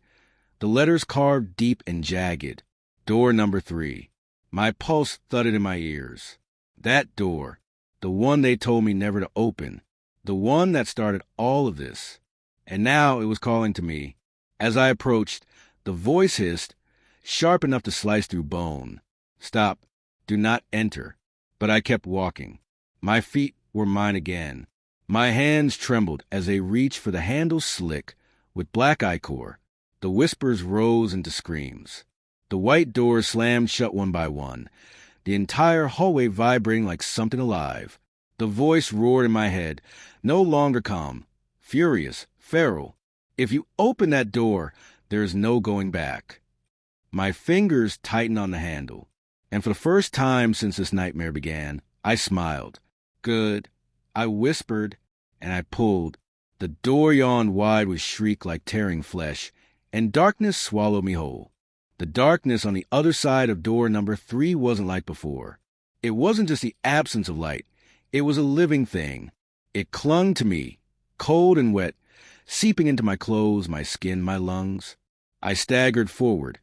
the letters carved deep and jagged. Door number 3. My pulse thudded in my ears. That door, the one they told me never to open, the one that started all of this. And now it was calling to me. As I approached, the voice hissed, sharp enough to slice through bone. Stop. Do not enter. But I kept walking. My feet were mine again. My hands trembled as they reached for the handle slick with black ichor. The whispers rose into screams. The white doors slammed shut one by one, the entire hallway vibrating like something alive. The voice roared in my head, no longer calm, furious, feral. If you open that door, there is no going back. My fingers tightened on the handle, and for the first time since this nightmare began, I smiled. Good. I whispered, and I pulled. The door yawned wide with shriek like tearing flesh, and darkness swallowed me whole. The darkness on the other side of door number 3 wasn't like before. It wasn't just the absence of light. It was a living thing. It clung to me, cold and wet, seeping into my clothes, my skin, my lungs. I staggered forward,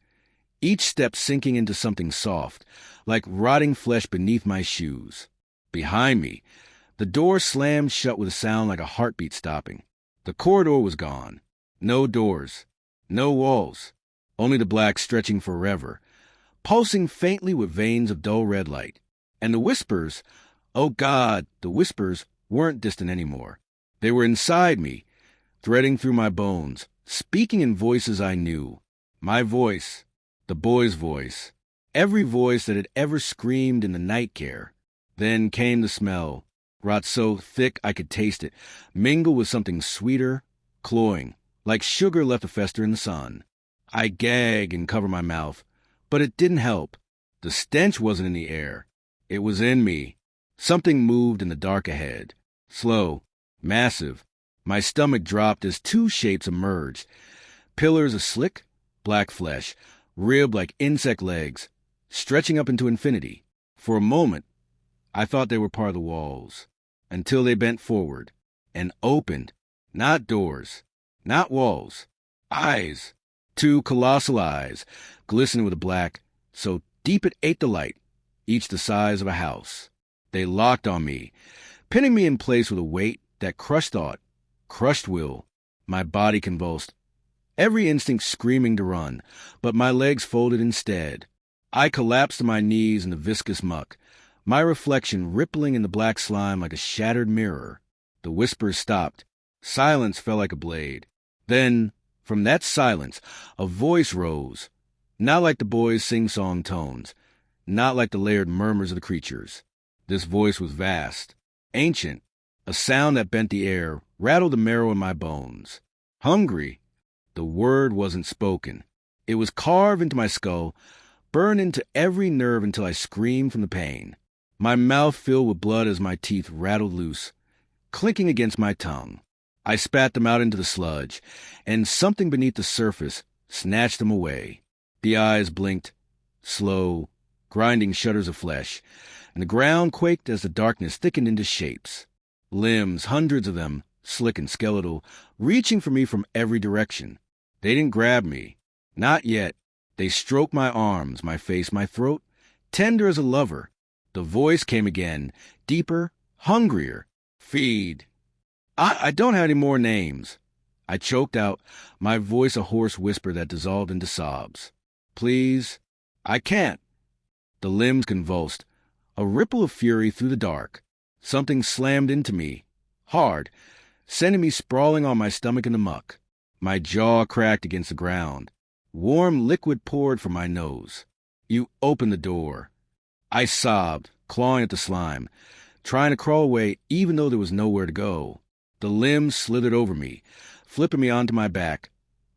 each step sinking into something soft, like rotting flesh beneath my shoes. Behind me, the door slammed shut with a sound like a heartbeat stopping. The corridor was gone. No doors, no walls. Only the black stretching forever, pulsing faintly with veins of dull red light. And the whispers, oh God, the whispers weren't distant anymore. They were inside me, threading through my bones, speaking in voices I knew. My voice, the boy's voice, every voice that had ever screamed in the Nightcare. Then came the smell, wrought so thick I could taste it, mingled with something sweeter, cloying, like sugar left to fester in the sun. I gag and cover my mouth, but it didn't help. The stench wasn't in the air. It was in me. Something moved in the dark ahead. Slow, massive. My stomach dropped as 2 shapes emerged. Pillars of slick, black flesh, ribbed like insect legs, stretching up into infinity. For a moment, I thought they were part of the walls, until they bent forward and opened. Not doors, not walls. Eyes. 2 colossal eyes, glistening with black, so deep it ate the light, each the size of a house. They locked on me, pinning me in place with a weight that crushed thought, crushed will. My body convulsed, every instinct screaming to run, but my legs folded instead. I collapsed to my knees in the viscous muck, my reflection rippling in the black slime like a shattered mirror. The whispers stopped. Silence fell like a blade. Then, from that silence, a voice rose, not like the boys' sing-song tones, not like the layered murmurs of the creatures. This voice was vast, ancient, a sound that bent the air, rattled the marrow in my bones. Hungry. The word wasn't spoken. It was carved into my skull, burned into every nerve until I screamed from the pain. My mouth filled with blood as my teeth rattled loose, clinking against my tongue. I spat them out into the sludge, and something beneath the surface snatched them away. The eyes blinked, slow, grinding shudders of flesh, and the ground quaked as the darkness thickened into shapes. Limbs, hundreds of them, slick and skeletal, reaching for me from every direction. They didn't grab me. Not yet. They stroked my arms, my face, my throat, tender as a lover. The voice came again, deeper, hungrier. Feed. I don't have any more names. I choked out, my voice a hoarse whisper that dissolved into sobs. Please. I can't. The limbs convulsed. A ripple of fury through the dark. Something slammed into me, hard, sending me sprawling on my stomach in the muck. My jaw cracked against the ground. Warm liquid poured from my nose. You opened the door. I sobbed, clawing at the slime, trying to crawl away even though there was nowhere to go. The limbs slithered over me, flipping me onto my back,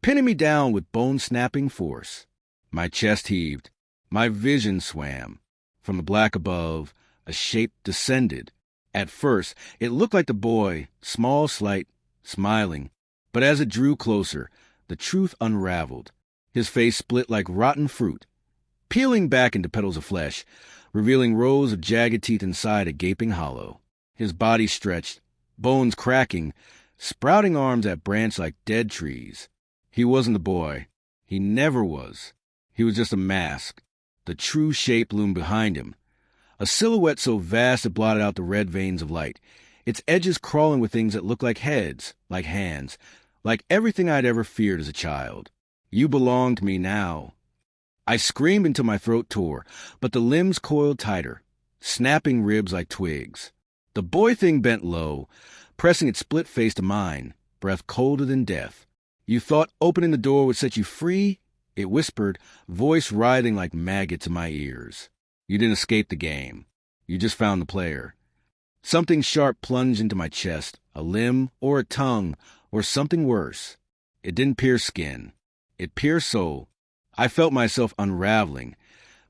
pinning me down with bone-snapping force. My chest heaved. My vision swam. From the black above, a shape descended. At first, it looked like the boy, small, slight, smiling. But as it drew closer, the truth unraveled. His face split like rotten fruit, peeling back into petals of flesh, revealing rows of jagged teeth inside a gaping hollow. His body stretched, bones cracking, sprouting arms that branched like dead trees. He wasn't the boy. He never was. He was just a mask. The true shape loomed behind him, a silhouette so vast it blotted out the red veins of light, its edges crawling with things that looked like heads, like hands, like everything I'd ever feared as a child. You belong to me now. I screamed until my throat tore, but the limbs coiled tighter, snapping ribs like twigs. The boy thing bent low, pressing its split face to mine, breath colder than death. You thought opening the door would set you free? It whispered, voice writhing like maggots in my ears. You didn't escape the game. You just found the player. Something sharp plunged into my chest, a limb or a tongue or something worse. It didn't pierce skin. It pierced soul. I felt myself unraveling.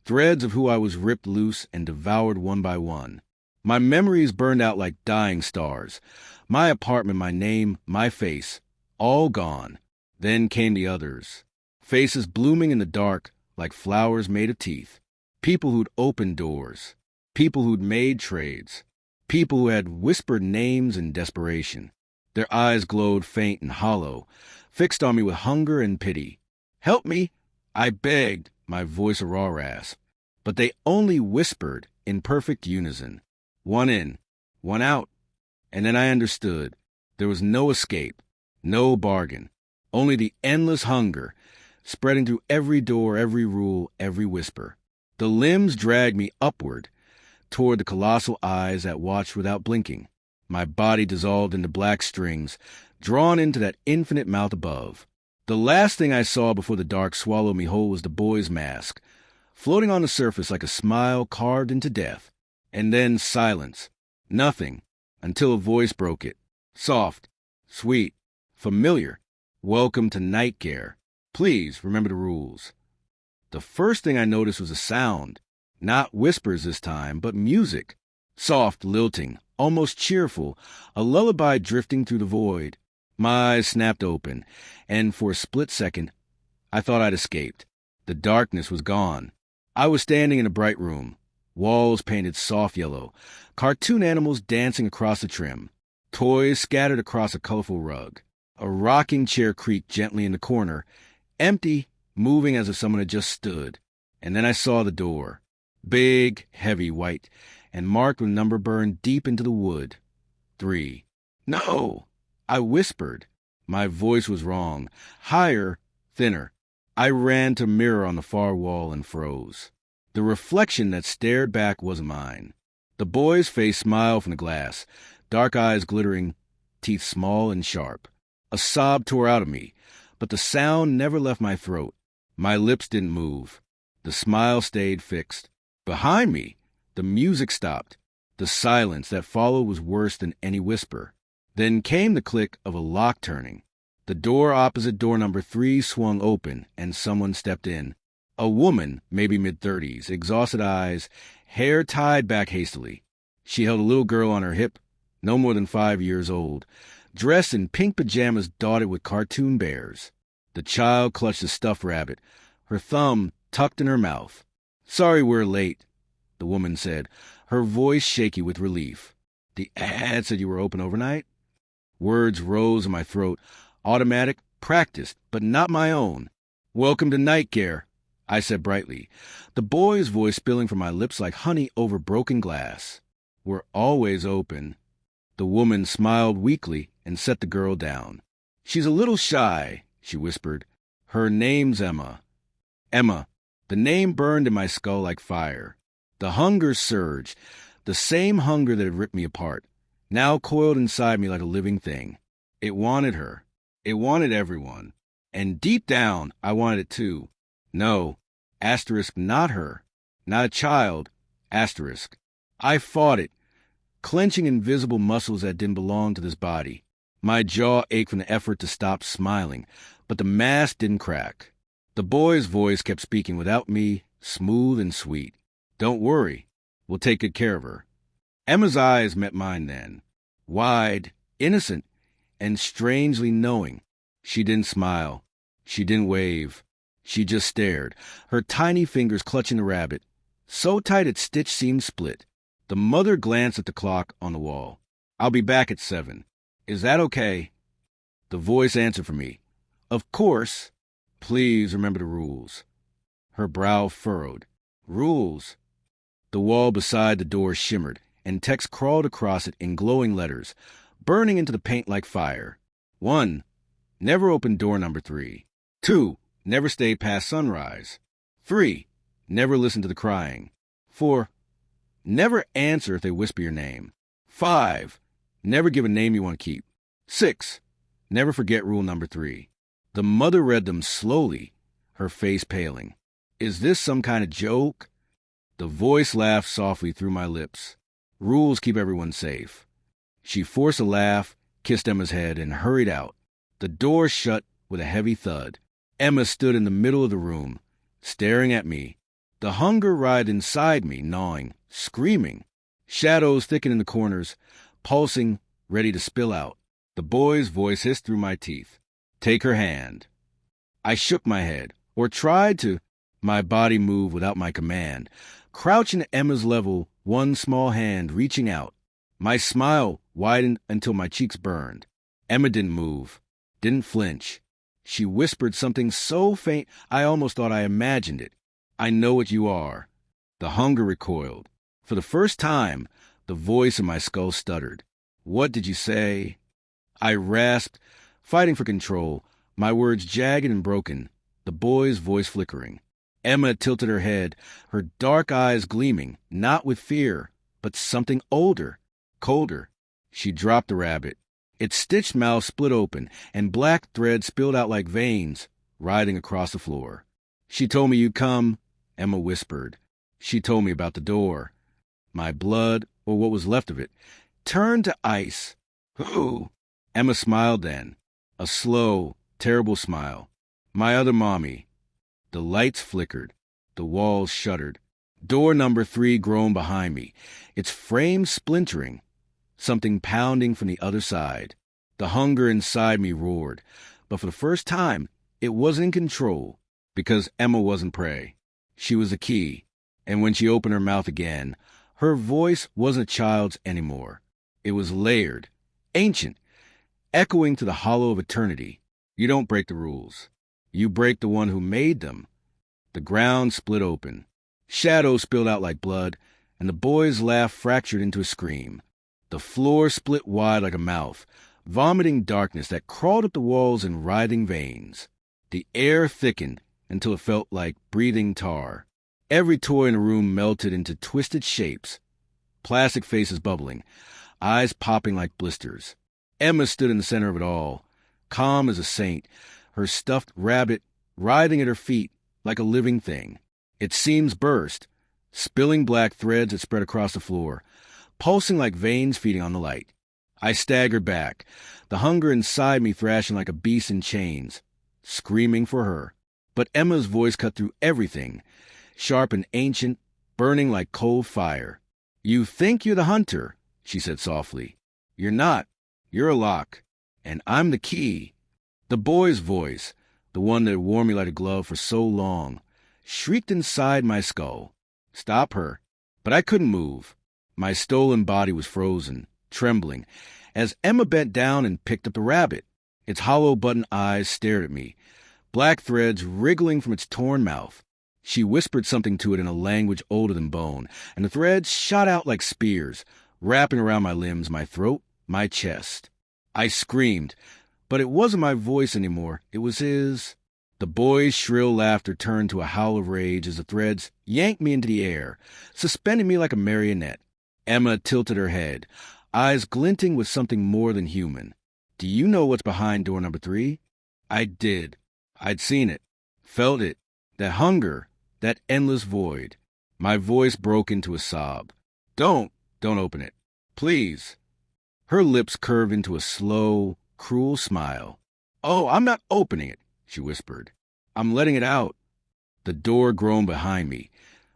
Threads of who I was ripped loose and devoured one by one. My memories burned out like dying stars. My apartment, my name, my face, all gone. Then came the others. Faces blooming in the dark like flowers made of teeth. People who'd opened doors. People who'd made trades. People who had whispered names in desperation. Their eyes glowed faint and hollow, fixed on me with hunger and pity. Help me! I begged, my voice a raw rasp. But they only whispered in perfect unison. One in, one out. And then I understood. There was no escape, no bargain, only the endless hunger, spreading through every door, every rule, every whisper. The limbs dragged me upward, toward the colossal eyes that watched without blinking. My body dissolved into black strings, drawn into that infinite mouth above. The last thing I saw before the dark swallowed me whole was the boy's mask, floating on the surface like a smile carved into death. And then silence. Nothing, until a voice broke it. Soft, sweet, familiar. Welcome to Nightcare. Please remember the rules. The first thing I noticed was a sound. Not whispers this time, but music. Soft, lilting, almost cheerful, a lullaby drifting through the void. My eyes snapped open, and for a split second, I thought I'd escaped. The darkness was gone. I was standing in a bright room, walls painted soft yellow, cartoon animals dancing across the trim, toys scattered across a colorful rug. A rocking chair creaked gently in the corner, empty, moving as if someone had just stood. And then I saw the door, big, heavy, white, and marked with number burned deep into the wood. 3. No! I whispered. My voice was wrong. Higher, thinner. I ran to a mirror on the far wall and froze. The reflection that stared back wasn't mine. The boy's face smiled from the glass, dark eyes glittering, teeth small and sharp. A sob tore out of me, but the sound never left my throat. My lips didn't move. The smile stayed fixed. Behind me, the music stopped. The silence that followed was worse than any whisper. Then came the click of a lock turning. The door opposite door number 3 swung open, and someone stepped in. A woman, maybe mid-30s, exhausted eyes, hair tied back hastily. She held a little girl on her hip, no more than 5 years old, dressed in pink pajamas dotted with cartoon bears. The child clutched a stuffed rabbit, her thumb tucked in her mouth. "Sorry we're late," the woman said, her voice shaky with relief. "The ad said you were open overnight?" Words rose in my throat, automatic, practiced, but not my own. "Welcome to Nightcare," I said brightly, the boy's voice spilling from my lips like honey over broken glass. "We're always open." The woman smiled weakly and set the girl down. "She's a little shy," she whispered. "Her name's Emma." Emma. The name burned in my skull like fire. The hunger surged, the same hunger that had ripped me apart, now coiled inside me like a living thing. It wanted her. It wanted everyone. And deep down, I wanted it too. No, asterisk, not her. Not a child, asterisk. I fought it, clenching invisible muscles that didn't belong to this body. My jaw ached from the effort to stop smiling, but the mask didn't crack. The boy's voice kept speaking without me, smooth and sweet. "Don't worry. We'll take good care of her." Emma's eyes met mine then, wide, innocent, and strangely knowing. She didn't smile. She didn't wave. She just stared, her tiny fingers clutching the rabbit, so tight its stitch seemed split. The mother glanced at the clock on the wall. "I'll be back at 7. Is that okay?" The voice answered for me. "Of course. Please remember the rules." Her brow furrowed. "Rules?" The wall beside the door shimmered, and text crawled across it in glowing letters, burning into the paint like fire. 1. Never open door number 3. 2. Never stay past sunrise. 3. Never listen to the crying. 4. Never answer if they whisper your name. 5. Never give a name you want to keep. 6. Never forget rule number 3. The mother read them slowly, her face paling. "Is this some kind of joke?" The voice laughed softly through my lips. "Rules keep everyone safe." She forced a laugh, kissed Emma's head, and hurried out. The door shut with a heavy thud. Emma stood in the middle of the room, staring at me. The hunger writhed inside me, gnawing, screaming. Shadows thickened in the corners, pulsing, ready to spill out. The boy's voice hissed through my teeth. "Take her hand." I shook my head, or tried to. My body moved without my command, crouching at Emma's level, one small hand reaching out. My smile widened until my cheeks burned. Emma didn't move, didn't flinch. She whispered something so faint I almost thought I imagined it. "I know what you are." The hunger recoiled. For the first time, the voice in my skull stuttered. "What did you say?" I rasped, fighting for control, my words jagged and broken, the boy's voice flickering. Emma tilted her head, her dark eyes gleaming, not with fear, but something older, colder. She dropped the rabbit. Its stitched mouth split open, and black thread spilled out like veins, riding across the floor. "She told me you'd come," Emma whispered. "She told me about the door." My blood, or what was left of it, turned to ice. "Who?" Emma smiled then, a slow, terrible smile. "My other mommy." The lights flickered. The walls shuddered. Door number 3 groaned behind me, its frame splintering, something pounding from the other side. The hunger inside me roared, but for the first time, it wasn't in control, because Emma wasn't prey. She was the key, and when she opened her mouth again, her voice wasn't a child's anymore. It was layered, ancient, echoing to the hollow of eternity. "You don't break the rules. You break the one who made them." The ground split open. Shadows spilled out like blood, and the boy's laugh fractured into a scream. The floor split wide like a mouth, vomiting darkness that crawled up the walls in writhing veins. The air thickened until it felt like breathing tar. Every toy in the room melted into twisted shapes. plastic faces bubbling, eyes popping like blisters. Emma stood in the center of it all, calm as a saint, her stuffed rabbit writhing at her feet like a living thing. Its seams burst, spilling black threads that spread across the floor, pulsing like veins feeding on the light. I staggered back, the hunger inside me thrashing like a beast in chains, screaming for her. But Emma's voice cut through everything, sharp and ancient, burning like cold fire. "You think you're the hunter," she said softly. "You're not. You're a lock, and I'm the key." The boy's voice, the one that had worn me like a glove for so long, shrieked inside my skull. Stop her. But I couldn't move. My stolen body was frozen, trembling, as Emma bent down and picked up the rabbit. Its hollow button eyes stared at me, black threads wriggling from its torn mouth. She whispered something to it in a language older than bone, and the threads shot out like spears, wrapping around my limbs, my throat, my chest. I screamed, but it wasn't my voice anymore. It was his. The boy's shrill laughter turned to a howl of rage as the threads yanked me into the air, suspending me like a marionette. Emma tilted her head, eyes glinting with something more than human. "Do you know what's behind door number 3? I did. I'd seen it, felt it, that hunger, that endless void. My voice broke into a sob. Don't open it. Please." Her lips curved into a slow, cruel smile. "Oh, I'm not opening it," she whispered. "I'm letting it out." The door groaned behind me,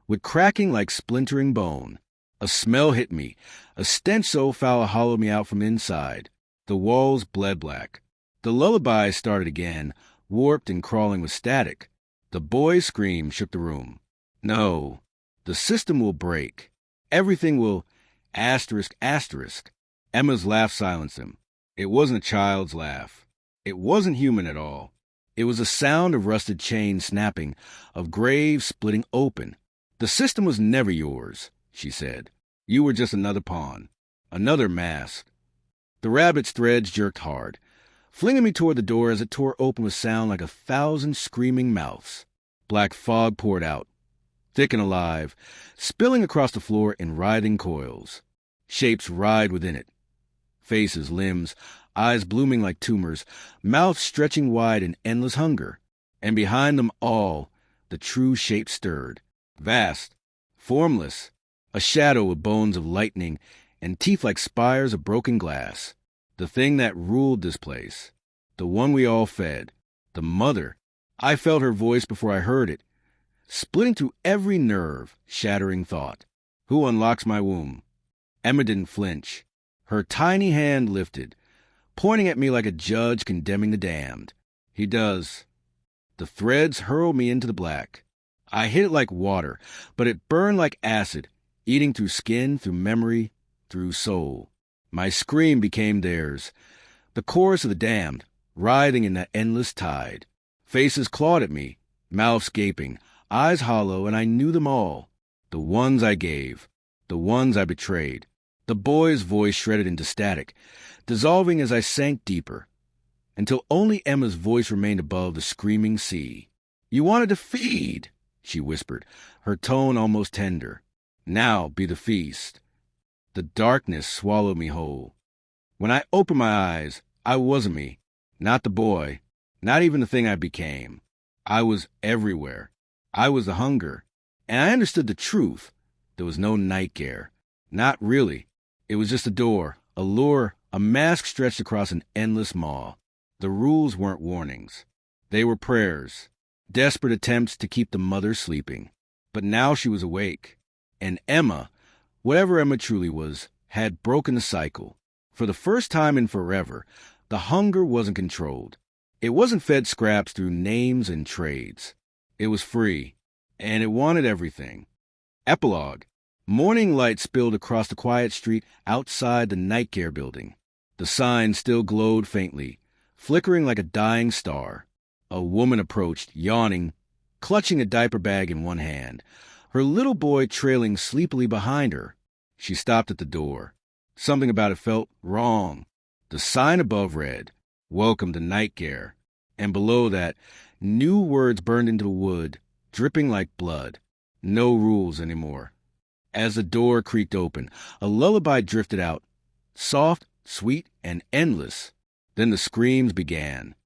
with cracking like splintering bone. A smell hit me, a stench so foul hollowed me out from inside. The walls bled black. The lullaby started again, warped and crawling with static. The boy's scream shook the room. "No, the system will break. Everything will... asterisk, asterisk." Emma's laugh silenced him. It wasn't a child's laugh. It wasn't human at all. It was a sound of rusted chains snapping, of graves splitting open. "The system was never yours," she said. "You were just another pawn, another mask." The rabbit's threads jerked hard, flinging me toward the door as it tore open with sound like 1,000 screaming mouths. Black fog poured out, thick and alive, spilling across the floor in writhing coils. Shapes writhed within it. Faces, limbs, eyes blooming like tumors, mouths stretching wide in endless hunger. And behind them all, the true shape stirred. Vast, formless, a shadow with bones of lightning and teeth like spires of broken glass. The thing that ruled this place. The one we all fed. The mother. I felt her voice before I heard it, splitting through every nerve, shattering thought. "Who unlocks my womb?" Emma didn't flinch. Her tiny hand lifted, pointing at me like a judge condemning the damned. "He does." The threads hurled me into the black. I hit it like water, but it burned like acid, eating through skin, through memory, through soul. My scream became theirs, the chorus of the damned, writhing in that endless tide. Faces clawed at me, mouths gaping, eyes hollow, and I knew them all. The ones I gave, the ones I betrayed. The boy's voice shredded into static, dissolving as I sank deeper, until only Emma's voice remained above the screaming sea. "You wanted to feed," she whispered, her tone almost tender. "Now be the feast." The darkness swallowed me whole. When I opened my eyes, I wasn't me, not the boy, not even the thing I became. I was everywhere. I was the hunger. And I understood the truth. There was no Nightcare. Not really. It was just a door, a lure, a mask stretched across an endless maw. The rules weren't warnings. They were prayers, desperate attempts to keep the mother sleeping. But now she was awake. And Emma, whatever Emma truly was, had broken the cycle. For the first time in forever, the hunger wasn't controlled. It wasn't fed scraps through names and trades. It was free, and it wanted everything. Epilogue. Morning light spilled across the quiet street outside the Nightcare building. The sign still glowed faintly, flickering like a dying star. A woman approached, yawning, clutching a diaper bag in one hand, her little boy trailing sleepily behind her. She stopped at the door. Something about it felt wrong. The sign above read, "Welcome to Nightcare," and below that, new words burned into the wood, dripping like blood. No rules anymore. As the door creaked open, a lullaby drifted out, soft, sweet, and endless. Then the screams began.